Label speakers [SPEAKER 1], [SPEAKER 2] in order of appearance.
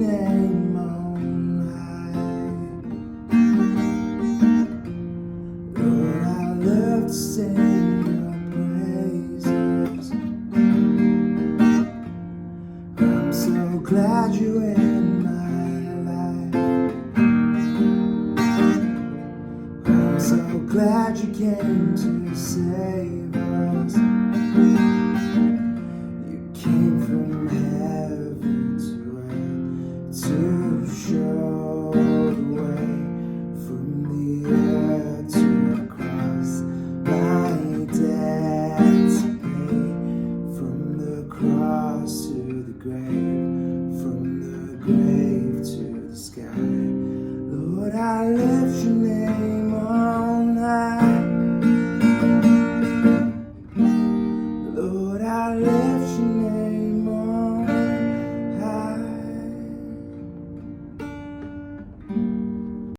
[SPEAKER 1] name on high. Lord, I love to sing your praises. I'm so glad you're in my life. I'm so glad you came to save us. You came from heaven to earth to show the way, from the earth to the cross, my debt to pay, from the cross to the grave, from the grave to the sky. Lord, I lift your name on high. Lord, I lift